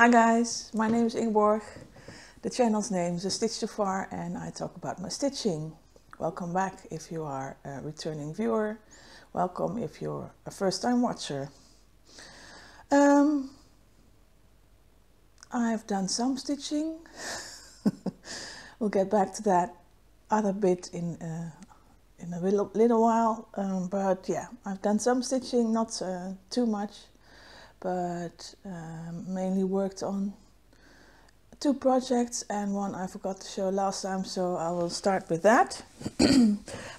Hi guys, my name is Ingeborg. The channel's name is A Stitch Too Far and I talk about my stitching. Welcome back if you are a returning viewer. Welcome if you're a first time watcher. I've done some stitching. We'll get back to that other bit in a little while. But yeah, I've done some stitching, not too much. But mainly worked on 2 projects and one I forgot to show last time, so I will start with that.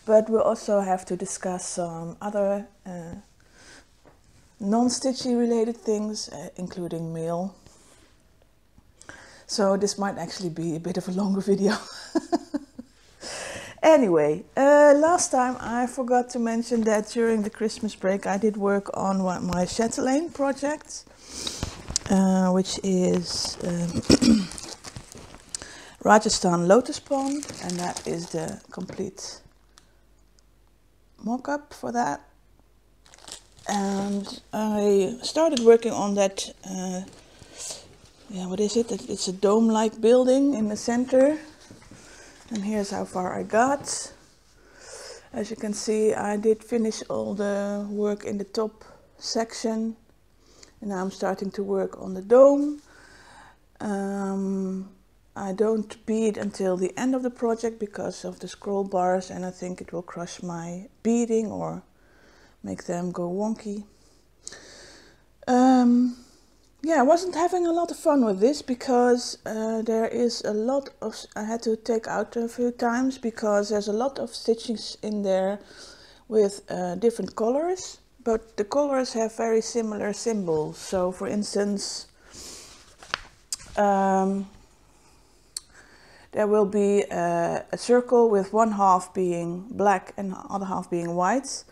But we'll also have to discuss some other non-stitchy related things, including mail. So this might actually be a bit of a longer video. Anyway, last time I forgot to mention that during the Christmas break I did work on my Chatelaine project, which is Rajasthan Lotus Pond, and that is the complete mock-up for that. And I started working on that, what is it? It's a dome-like building in the center. And here's how far I got. As you can see, I did finish all the work in the top section. And now I'm starting to work on the dome. I don't bead until the end of the project because of the scroll bars, and I think it will crush my beading or make them go wonky. Yeah, I wasn't having a lot of fun with this because there is a lot of, I had to take out a few times because there's a lot of stitchings in there with different colors, but the colors have very similar symbols. So for instance, there will be a circle with one half being black and the other half being white,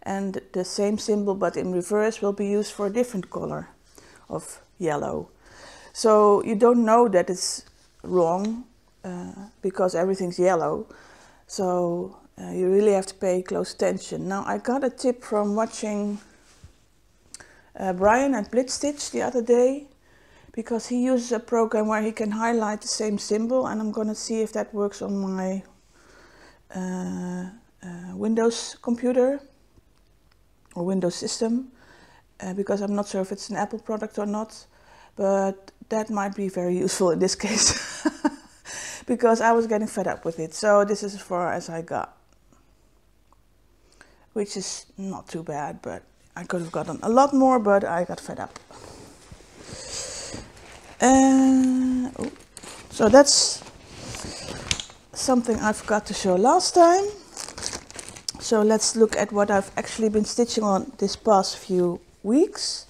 and the same symbol but in reverse will be used for a different color of yellow. So you don't know that it's wrong because everything's yellow. So you really have to pay close attention. Now I got a tip from watching Brian at Blitz Stitch the other day, because he uses a program where he can highlight the same symbol, and I'm gonna see if that works on my Windows computer or Windows system. Because I'm not sure if it's an Apple product or not, but that might be very useful in this case because I was getting fed up with it. So this is as far as I got, which is not too bad, but I could have gotten a lot more, but I got fed up. So that's something I forgot to show last time. So let's look at what I've actually been stitching on this past few weeks.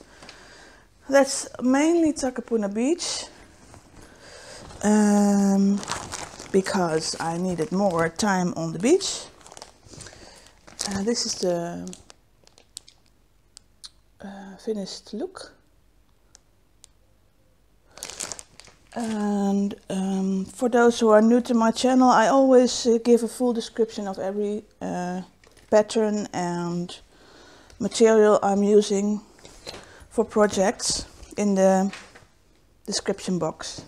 That's mainly Takapuna Beach, because I needed more time on the beach. This is the finished look. And for those who are new to my channel, I always give a full description of every pattern and material I'm using for projects in the description box.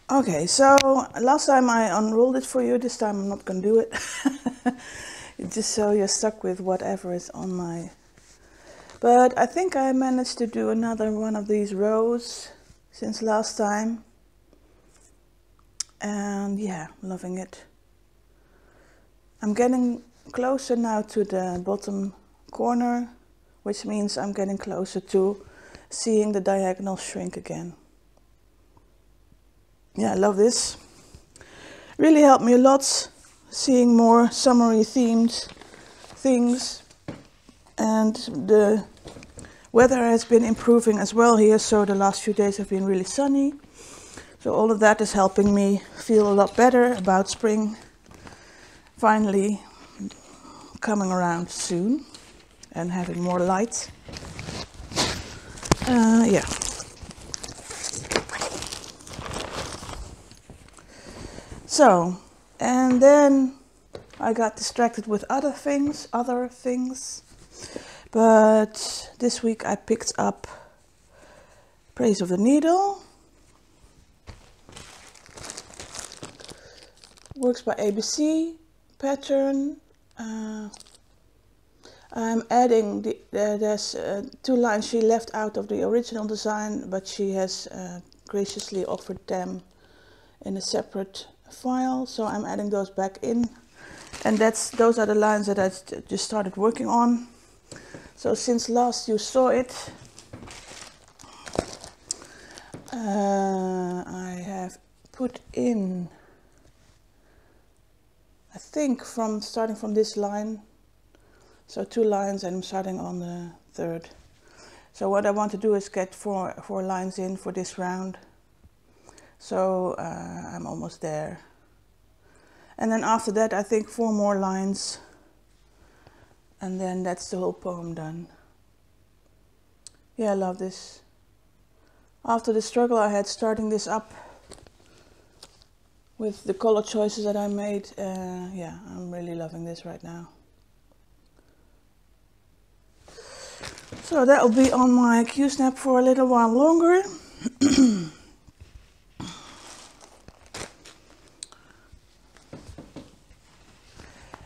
Okay, so last time I unrolled it for you, this time I'm not going to do it. Just so you're stuck with whatever is on my... But I think I managed to do another one of these rows since last time. And yeah, loving it. I'm getting closer now to the bottom corner, which means I'm getting closer to seeing the diagonal shrink again. Yeah, I love this. Really helped me a lot seeing more summery themed things, and the weather has been improving as well here, so the last few days have been really sunny. So all of that is helping me feel a lot better about spring finally coming around soon and having more light. Yeah. So, and then I got distracted with other things, but this week I picked up Praise of the Needle. Works by ABC. Pattern. I'm adding, there's 2 lines she left out of the original design, but she has graciously offered them in a separate file, so I'm adding those back in. And those are the lines that I just started working on. So since last you saw it, I have put in, I think starting from this line, so 2 lines, and I'm starting on the 3rd. So what I want to do is get four lines in for this round. So I'm almost there. And then after that, I think 4 more lines. And then that's the whole poem done. Yeah, I love this. After the struggle I had starting this up with the color choices that I made, yeah, I'm really loving this right now. So that will be on my Q-snap for a little while longer.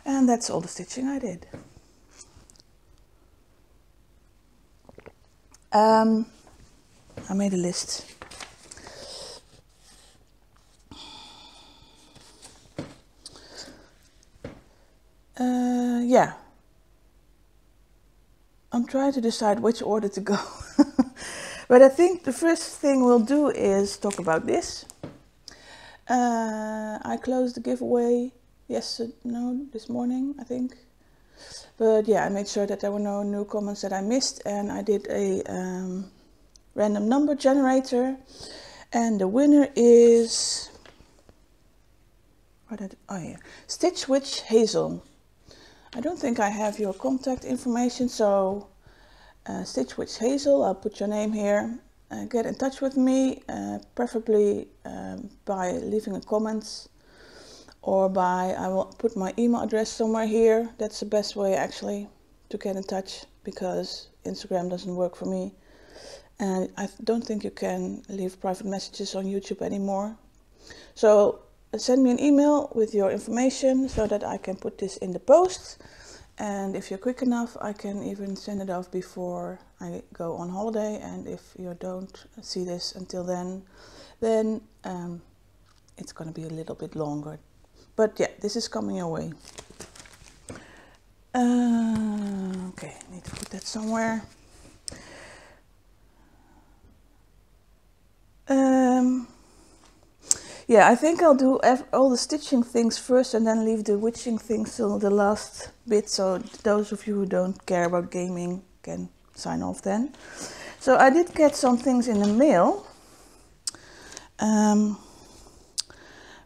And that's all the stitching I did. I made a list. Yeah. I'm trying to decide which order to go. But I think the first thing we'll do is talk about this. I closed the giveaway this morning, I think. But yeah, I made sure that there were no new comments that I missed, and I did a random number generator, and the winner is Stitch Witch Hazel. I don't think I have your contact information, so Stitch Witch Hazel, I'll put your name here. Get in touch with me, preferably by leaving a comment, or I will put my email address somewhere here. That's the best way actually to get in touch, because Instagram doesn't work for me. And I don't think you can leave private messages on YouTube anymore. So send me an email with your information so that I can put this in the post. And if you're quick enough, I can even send it off before I go on holiday. And if you don't see this until then it's going to be a little bit longer. But yeah, this is coming your way. Okay, I need to put that somewhere. Yeah, I think I'll do all the stitching things first and then leave the witching things till the last bit, so those of you who don't care about gaming can sign off then. So I did get some things in the mail.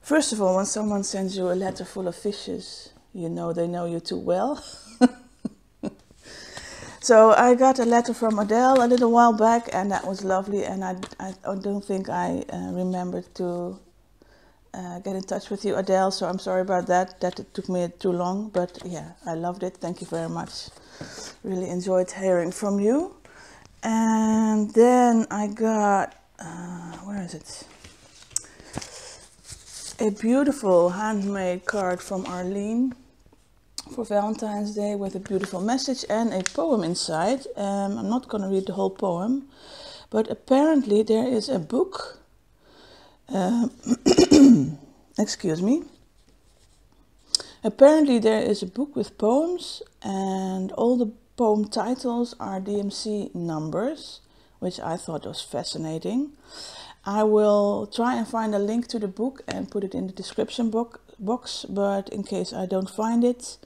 First of all, when someone sends you a letter full of fishes, you know they know you too well. So I got a letter from Adele a little while back, and that was lovely, and I don't think I remembered to get in touch with you, Adele, so I'm sorry about that it took me too long, but yeah, I loved it. Thank you very much. Really enjoyed hearing from you. And then I got, where is it? A beautiful handmade card from Arlene for Valentine's Day with a beautiful message and a poem inside. I'm not going to read the whole poem, but apparently there is a book. Excuse me. Apparently there is a book with poems, and all the poem titles are DMC numbers, which I thought was fascinating. I will try and find a link to the book and put it in the description box, but in case I don't find it,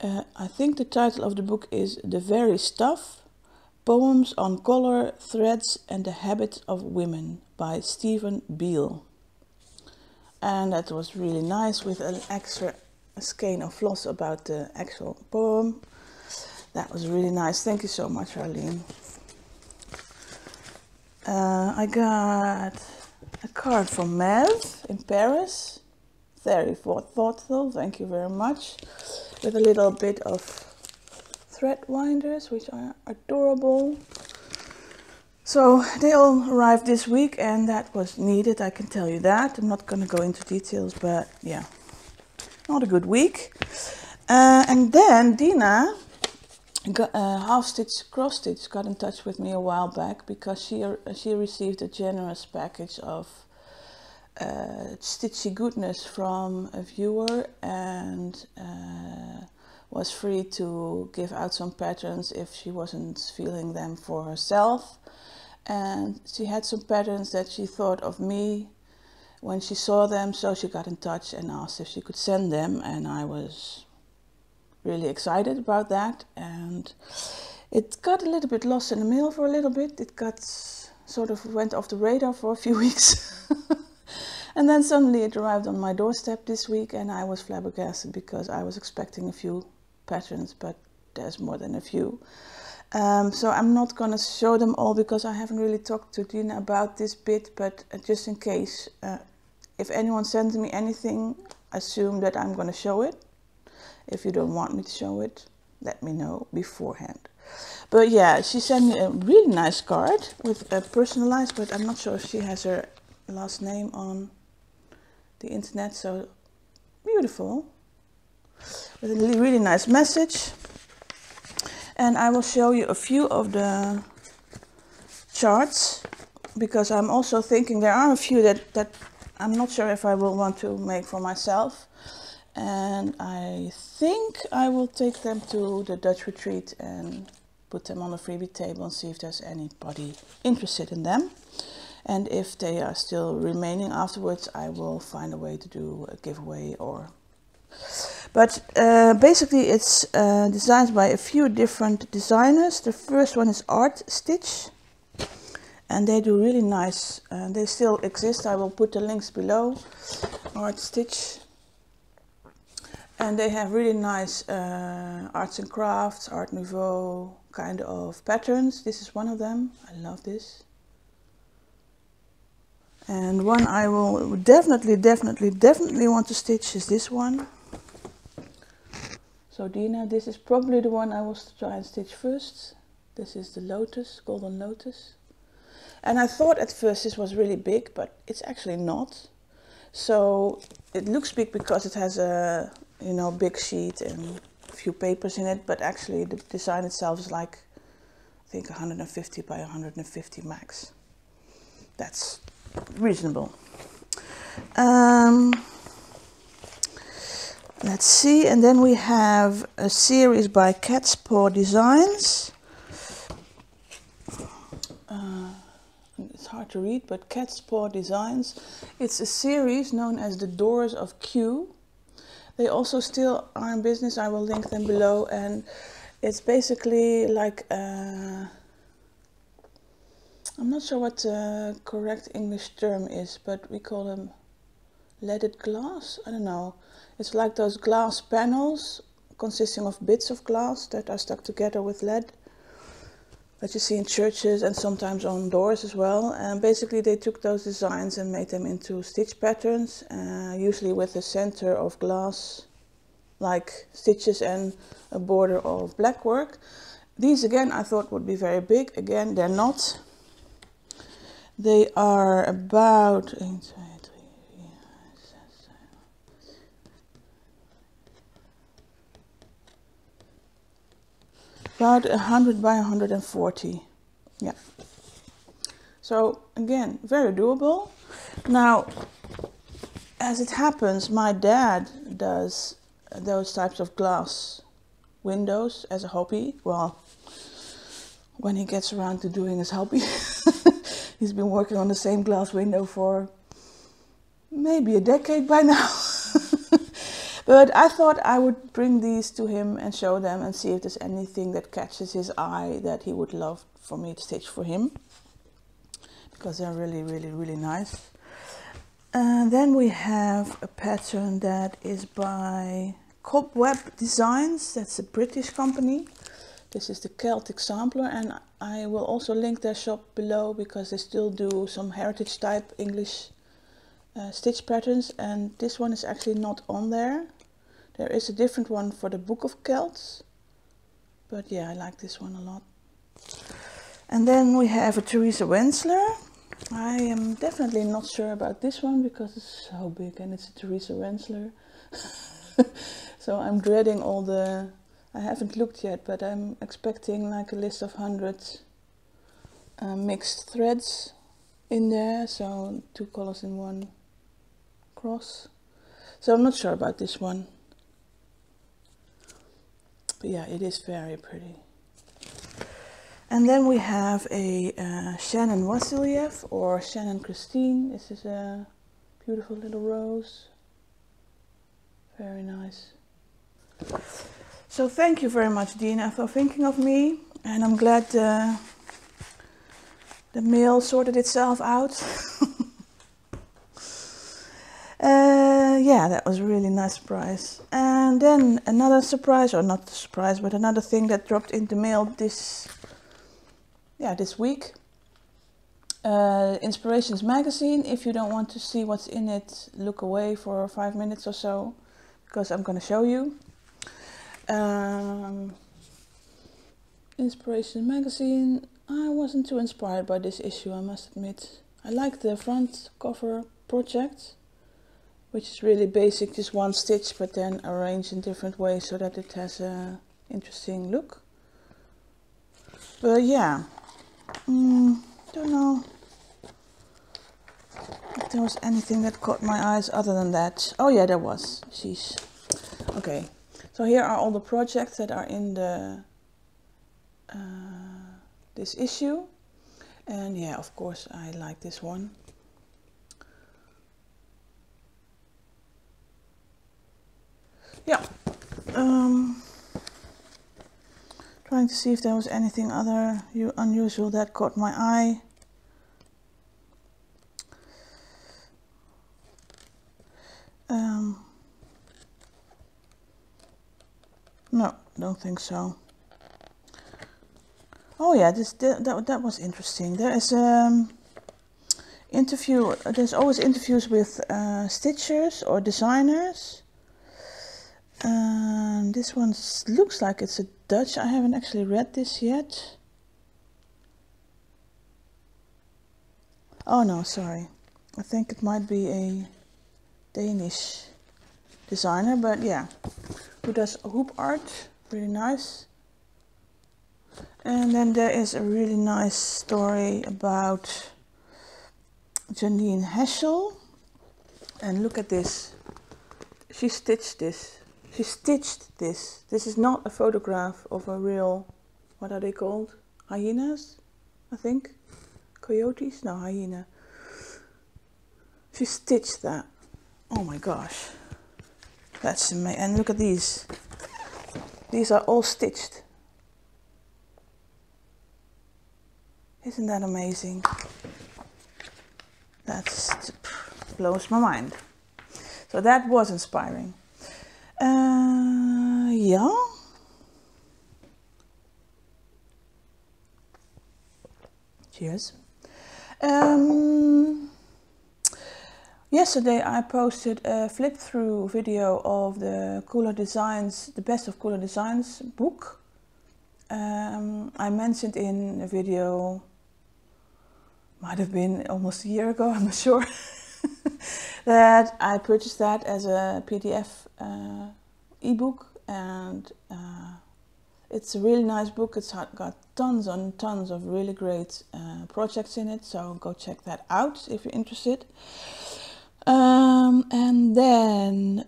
I think the title of the book is The Very Stuff, Poems on Color, Threads and the Habit of Women by Stephen Beal. And that was really nice, with an extra skein of floss about the actual poem. That was really nice. Thank you so much, Arlene. I got a card from Mav in Paris. Very thoughtful, thank you very much. With a little bit of thread winders, which are adorable. So they all arrived this week, and that was needed, I can tell you that. I'm not going to go into details, but yeah, not a good week. And then Dina, half stitch cross stitch, got in touch with me a while back because she received a generous package of stitchy goodness from a viewer, and was free to give out some patterns if she wasn't feeling them for herself. And she had some patterns that she thought of me when she saw them, so she got in touch and asked if she could send them, and I was really excited about that. And it got a little bit lost in the mail for a little bit. It got sort of went off the radar for a few weeks. And then suddenly it arrived on my doorstep this week, and I was flabbergasted because I was expecting a few patterns, but there's more than a few. So I'm not going to show them all because I haven't really talked to Dina about this bit, but just in case, if anyone sends me anything, assume that I'm going to show it. If you don't want me to show it, let me know beforehand. But yeah, she sent me a really nice card with personalized, but I'm not sure if she has her last name on the internet, so beautiful. With a really nice message. And I will show you a few of the charts, because I'm also thinking there are a few that I'm not sure if I will want to make for myself. And I think I will take them to the Dutch retreat and put them on the freebie table and see if there's anybody interested in them. And if they are still remaining afterwards, I will find a way to do a giveaway or... But basically it's designed by a few different designers. The first one is Art Stitch, and they do really nice, they still exist, I will put the links below. Art Stitch, and they have really nice arts and crafts, Art Nouveau kind of patterns. This is one of them, I love this. And one I will definitely want to stitch is this one. So Dina, this is probably the one I will try and stitch first. This is the lotus, golden lotus. And I thought at first this was really big, but it's actually not. So it looks big because it has a, you know, big sheet and a few papers in it, but actually the design itself is like, I think 150 by 150 max. That's reasonable. Let's see, and then we have a series by xJudesigns. It's hard to read, but xJudesigns. It's a series known as the Doors of Q. They also still are in business. I will link them below, and it's basically like I'm not sure what the correct English term is, but we call them leaded glass. I don't know. It's like those glass panels consisting of bits of glass that are stuck together with lead that you see in churches and sometimes on doors as well. And basically they took those designs and made them into stitch patterns, usually with a center of glass like stitches and a border of black work. These again I thought would be very big. Again, they're not. They are about about 100 by 140. Yeah. So again, very doable. Now, as it happens, my dad does those types of glass windows as a hobby. Well, when he gets around to doing his hobby. He's been working on the same glass window for maybe a decade by now. But I thought I would bring these to him and show them and see if there's anything that catches his eye that he would love for me to stitch for him. Because they're really nice. And then we have a pattern that is by Cobweb Designs. That's a British company. This is the Celtic Sampler, and I will also link their shop below because they still do some heritage type English stitch patterns, and this one is actually not on there. There is a different one for the Book of Celts, but yeah, I like this one a lot. And then we have a Theresa Wensler. I am definitely not sure about this one because it's so big and it's a Theresa Wensler. So I'm dreading all the... I haven't looked yet, but I'm expecting like a list of 100 mixed threads in there. So 2 colors in one cross. So I'm not sure about this one. But yeah, it is very pretty. And then we have a Shannon Vasiliev or Shannon Christine. This is a beautiful little rose. Very nice. So thank you very much, Dina, for thinking of me. And I'm glad the mail sorted itself out. Yeah, that was a really nice surprise. And then another surprise, or not a surprise, but another thing that dropped in the mail this week. Inspirations magazine. If you don't want to see what's in it, look away for 5 minutes or so, because I'm going to show you. Inspirations magazine. I wasn't too inspired by this issue, I must admit. I like the front cover project, which is really basic, just one stitch, but then arranged in different ways so that it has a interesting look. But yeah, don't know if there was anything that caught my eyes other than that. Oh yeah, there was. Sheesh. Okay, so here are all the projects that are in the this issue, and yeah, of course I like this one. Yeah, trying to see if there was anything other unusual that caught my eye. No, don't think so. Oh yeah, that was interesting. There is interview. There's always interviews with stitchers or designers. This one looks like it's a Dutch. I haven't actually read this yet. Oh no, sorry. I think it might be a Danish designer, but yeah, who does hoop art. Really nice. And then there is a really nice story about Janine Heschel. And look at this. She stitched this. She stitched this. This is not a photograph of a real, what are they called? Hyenas, I think. Coyotes? No, hyena. She stitched that. Oh my gosh. That's amazing. And look at these. These are all stitched. Isn't that amazing? That blows my mind. So that was inspiring. Yeah. Cheers. Yesterday I posted a flip through video of the Cooler Designs, the Best of Cooler Designs book. I mentioned in a video, might have been almost a year ago, I'm not sure, that I purchased that as a PDF ebook, and it's a really nice book. It's got tons and tons of really great projects in it, so go check that out if you're interested. And then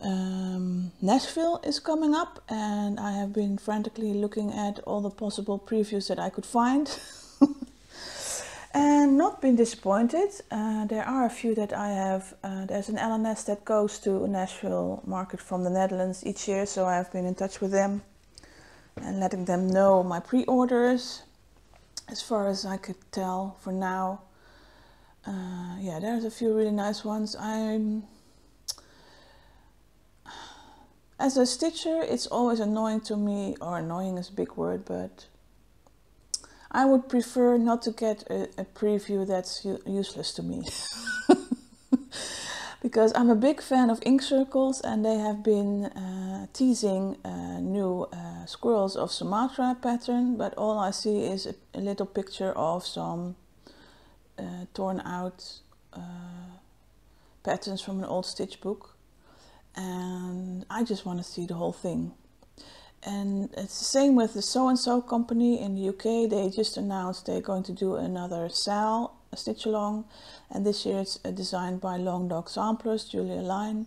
Nashville is coming up, and I have been frantically looking at all the possible previews that I could find. And not been disappointed. There are a few that I have. There's an LNS that goes to Nashville market from the Netherlands each year, so I have been in touch with them and letting them know my pre-orders. As far as I could tell for now. Yeah, there's a few really nice ones. As a stitcher, it's always annoying to me, or annoying is a big word, but I would prefer not to get a preview that's useless to me. Because I'm a big fan of ink circles, and they have been teasing new squirrels of Sumatra pattern, but all I see is a little picture of some torn out patterns from an old stitch book, and I just want to see the whole thing. And it's the same with the So&So company in the UK. They just announced they're going to do another SAL, a stitch along, and this year it's designed by Long Dog Samplers, Julia Line.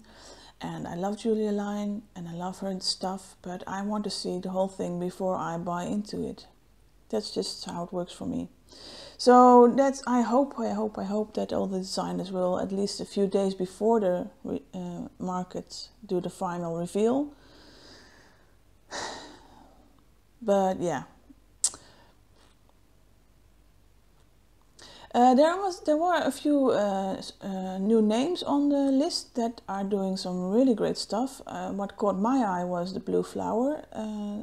And I love Julia Line and I love her stuff, but I want to see the whole thing before I buy into it. That's just how it works for me. So that's, I hope that all the designers will, at least a few days before the market, do the final reveal. But yeah. There were a few new names on the list that are doing some really great stuff. What caught my eye was the Blue Flower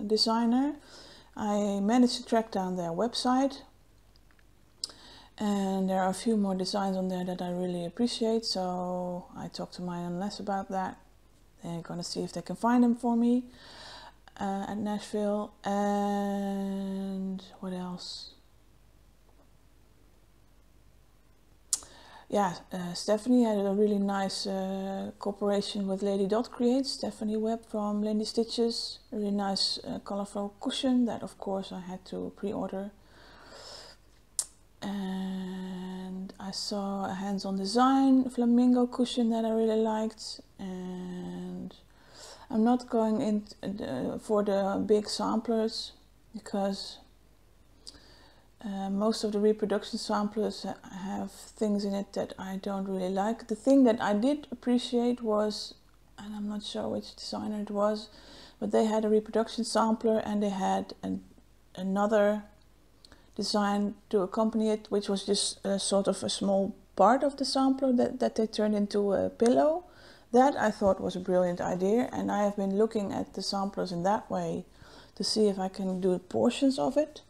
designer. I managed to track down their website, and there are a few more designs on there that I really appreciate, so I talked to my Les about that. They're gonna see if they can find them for me at Nashville. And what else? Yeah, Stephanie had a really nice cooperation with Lady Dot Creates, Stephanie Webb from Lindy Stitches. A really nice colorful cushion that of course I had to pre-order. And I saw a hands-on design flamingo cushion that I really liked. And I'm not going in for the big samplers because most of the reproduction samplers have things in it that I don't really like. The thing that I did appreciate was, and I'm not sure which designer it was, but they had a reproduction sampler and they had another design to accompany it, which was just sort of a small part of the sampler that they turned into a pillow. That I thought was a brilliant idea, and I have been looking at the samplers in that way to see if I can do portions of it.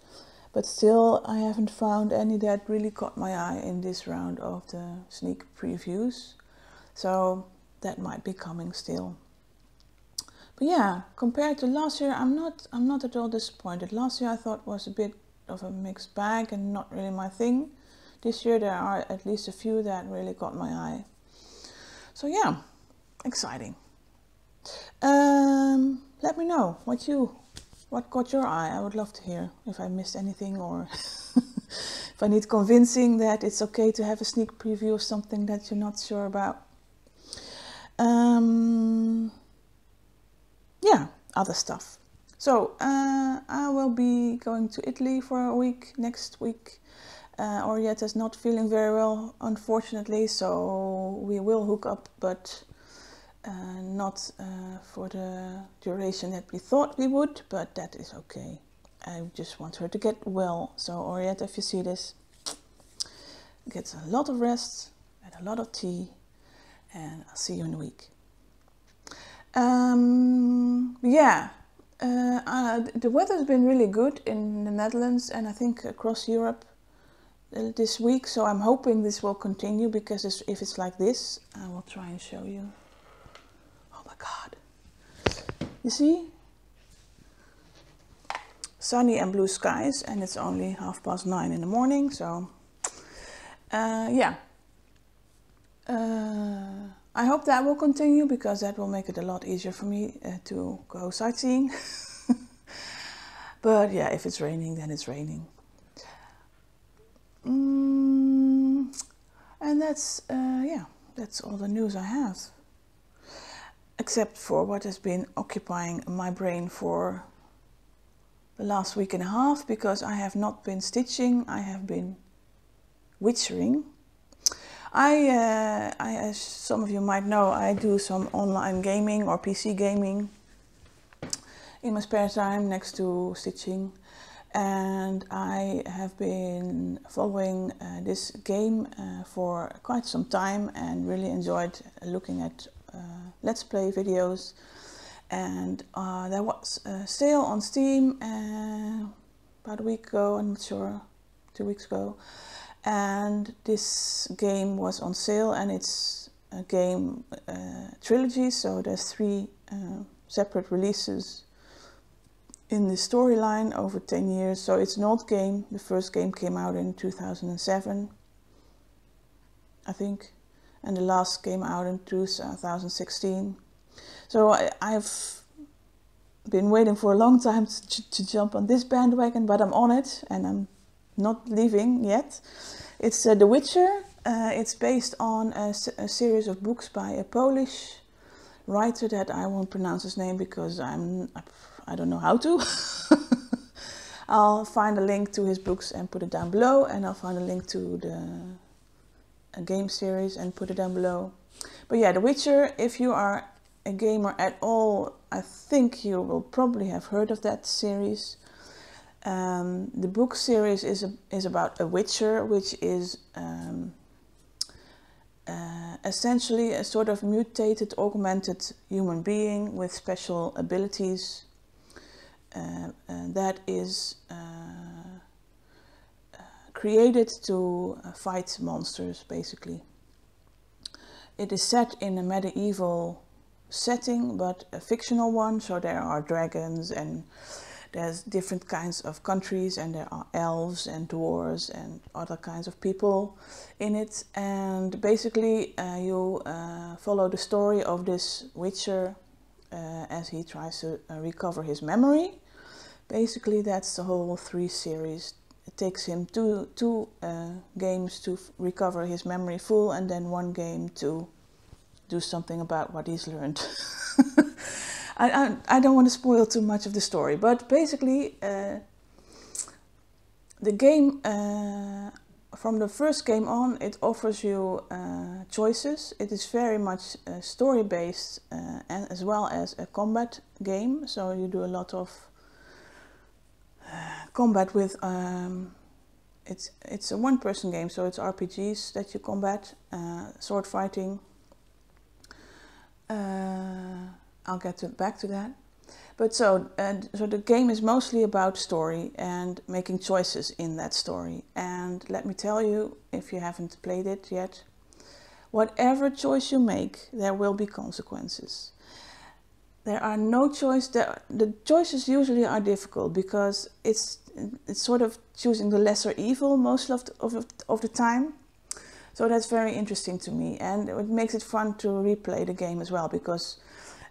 But still, I haven't found any that really caught my eye in this round of the sneak previews. So that might be coming still. But yeah, compared to last year, I'm not at all disappointed. Last year I thought was a bit of a mixed bag and not really my thing. This year there are at least a few that really caught my eye. So yeah, exciting. Let me know what caught your eye. I would love to hear if I missed anything, or if I need convincing that it's okay to have a sneak preview of something that you're not sure about. Yeah, other stuff. So I will be going to Italy for a week next week. Orietta is not feeling very well, unfortunately, so we will hook up, but not for the duration that we thought we would, but that is okay. I just want her to get well. So Orietta, if you see this, get a lot of rest and a lot of tea, and I'll see you in a week. Yeah, the weather's been really good in the Netherlands and I think across Europe this week, so I'm hoping this will continue, because if it's like this, I will try and show you. Oh my God, you see? Sunny and blue skies, and it's only 9:30 in the morning, so yeah. I hope that will continue, because that will make it a lot easier for me to go sightseeing. But yeah, if it's raining, then it's raining. And that's, yeah, that's all the news I have. Except for what has been occupying my brain for the last week and a half, because I have not been stitching, I have been witchering. As some of you might know, I do some online gaming or PC gaming in my spare time next to stitching. And I have been following this game for quite some time and really enjoyed looking at Let's Play videos. And there was a sale on Steam about a week ago, I'm not sure, 2 weeks ago. And this game was on sale, and it's a game trilogy, so there's 3 separate releases in the storyline over 10 years. So it's an old game. The first game came out in 2007, I think, and the last came out in 2016. So I've been waiting for a long time to jump on this bandwagon, but I'm on it and I'm not leaving yet. It's The Witcher. It's based on a series of books by a Polish writer that I won't pronounce his name because I don't know how to. I'll find a link to his books and put it down below, and I'll find a link to a game series and put it down below. But yeah, The Witcher, if you are a gamer at all, I think you will probably have heard of that series. The book series is about a witcher, which is essentially a sort of mutated, augmented human being with special abilities that is created to fight monsters, basically. It is set in a medieval setting, but a fictional one, so there are dragons and there's different kinds of countries, and there are elves and dwarves and other kinds of people in it. And basically you follow the story of this witcher as he tries to recover his memory. Basically that's the whole 3 series. It takes him two games to recover his memory full, and then 1 game to do something about what he's learned. I don't want to spoil too much of the story, but basically the game, from the first game on, it offers you choices. It is very much story-based and as well as a combat game, so you do a lot of combat with, it's a 1-person game, so it's RPGs that you combat, sword fighting. I'll get back to that. But so the game is mostly about story and making choices in that story. And let me tell you, if you haven't played it yet, whatever choice you make, there will be consequences. There are no choice. The choices usually are difficult because it's sort of choosing the lesser evil most of the time. So that's very interesting to me, and it makes it fun to replay the game as well, because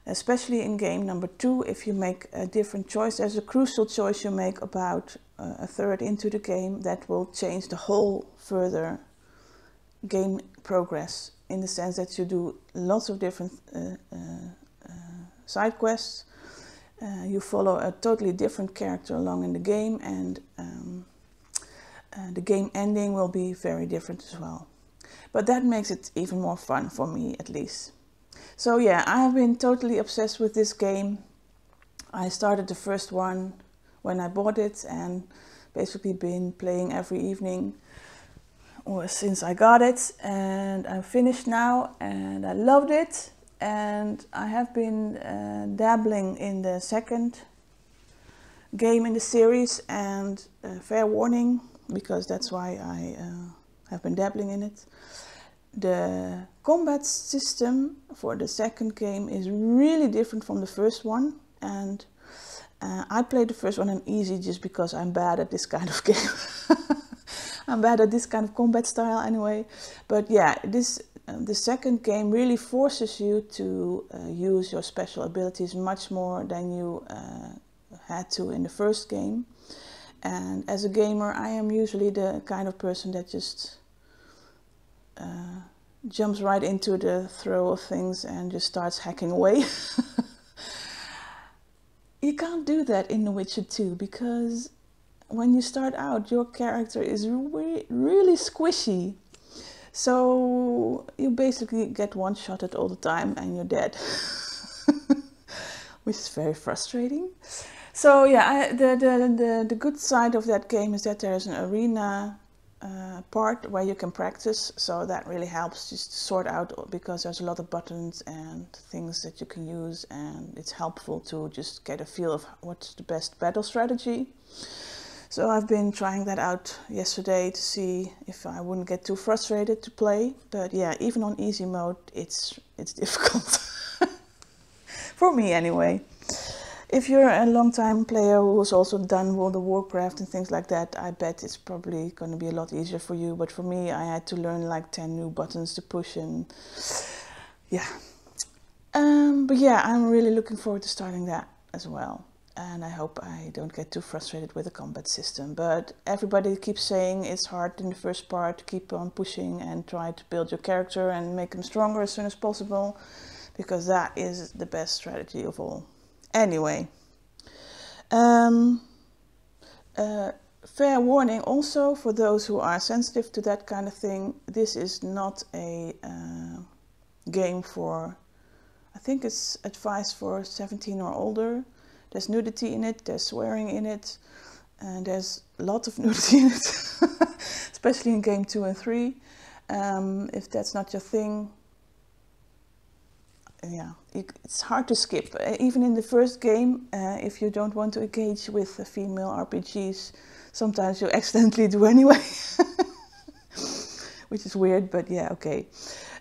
especially in game number 2, if you make a different choice, there's a crucial choice you make about a third into the game that will change the whole further game progress, in the sense that you do lots of different side quests. You follow a totally different character along in the game, and the game ending will be very different as well. But that makes it even more fun for me, at least. So yeah, I have been totally obsessed with this game. I started the first one when I bought it and basically been playing every evening since I got it, and I'm finished now and I loved it. And I have been dabbling in the second game in the series, and fair warning, because that's why I have been dabbling in it. The combat system for the second game is really different from the first one, and I played the first one on easy just because I'm bad at this kind of game. I'm bad at this kind of combat style anyway. But yeah, the second game really forces you to use your special abilities much more than you had to in the first game. And as a gamer, I am usually the kind of person that just jumps right into the throw of things and just starts hacking away. You can't do that in The Witcher 2, because when you start out, your character is really squishy. So you basically get one-shotted all the time and you're dead. Which is very frustrating. So yeah, the good side of that game is that there's an arena part where you can practice, so that really helps just to sort out, because there's a lot of buttons and things that you can use, and it's helpful to just get a feel of what's the best battle strategy. So I've been trying that out yesterday to see if I wouldn't get too frustrated to play. But yeah, even on easy mode, it's difficult. For me anyway. If you're a long-time player who's also done World of Warcraft and things like that, I bet it's probably going to be a lot easier for you. But for me, I had to learn like 10 new buttons to push, and yeah. But yeah, I'm really looking forward to starting that as well. And I hope I don't get too frustrated with the combat system. But everybody keeps saying it's hard in the first part to keep on pushing and try to build your character and make them stronger as soon as possible, because that is the best strategy of all. Anyway, fair warning also for those who are sensitive to that kind of thing. This is not a game for, I think it's advised for 17 or older. There's nudity in it, there's swearing in it, and there's a lot of nudity in it, especially in game 2 and 3. If that's not your thing, yeah, it's hard to skip. Even in the first game, if you don't want to engage with the female RPGs, sometimes you accidentally do anyway, which is weird, but yeah, okay.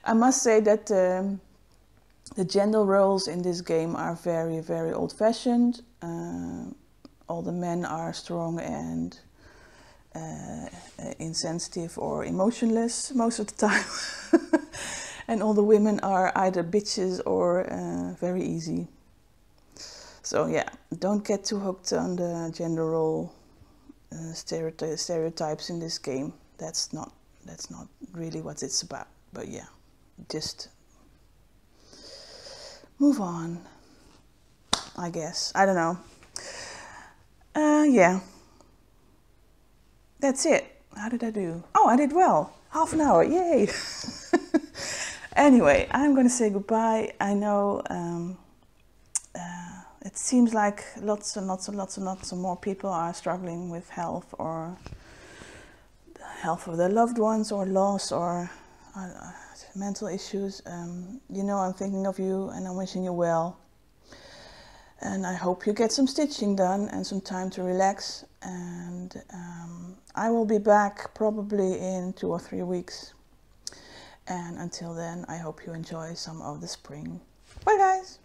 I must say that the gender roles in this game are very, very old-fashioned. All the men are strong and insensitive or emotionless most of the time. And all the women are either bitches or very easy. So yeah, don't get too hooked on the gender role stereotypes in this game. That's not really what it's about. But yeah, just move on, I guess. I don't know. Yeah, that's it. How did I do? Oh, I did well. Half an hour, yay! Anyway, I'm going to say goodbye. I know it seems like lots and lots and lots and lots of more people are struggling with health, or the health of their loved ones, or loss, or mental issues. You know, I'm thinking of you and I'm wishing you well. And I hope you get some stitching done and some time to relax. And I will be back probably in 2 or 3 weeks. And until then, I hope you enjoy some of the spring. Bye guys!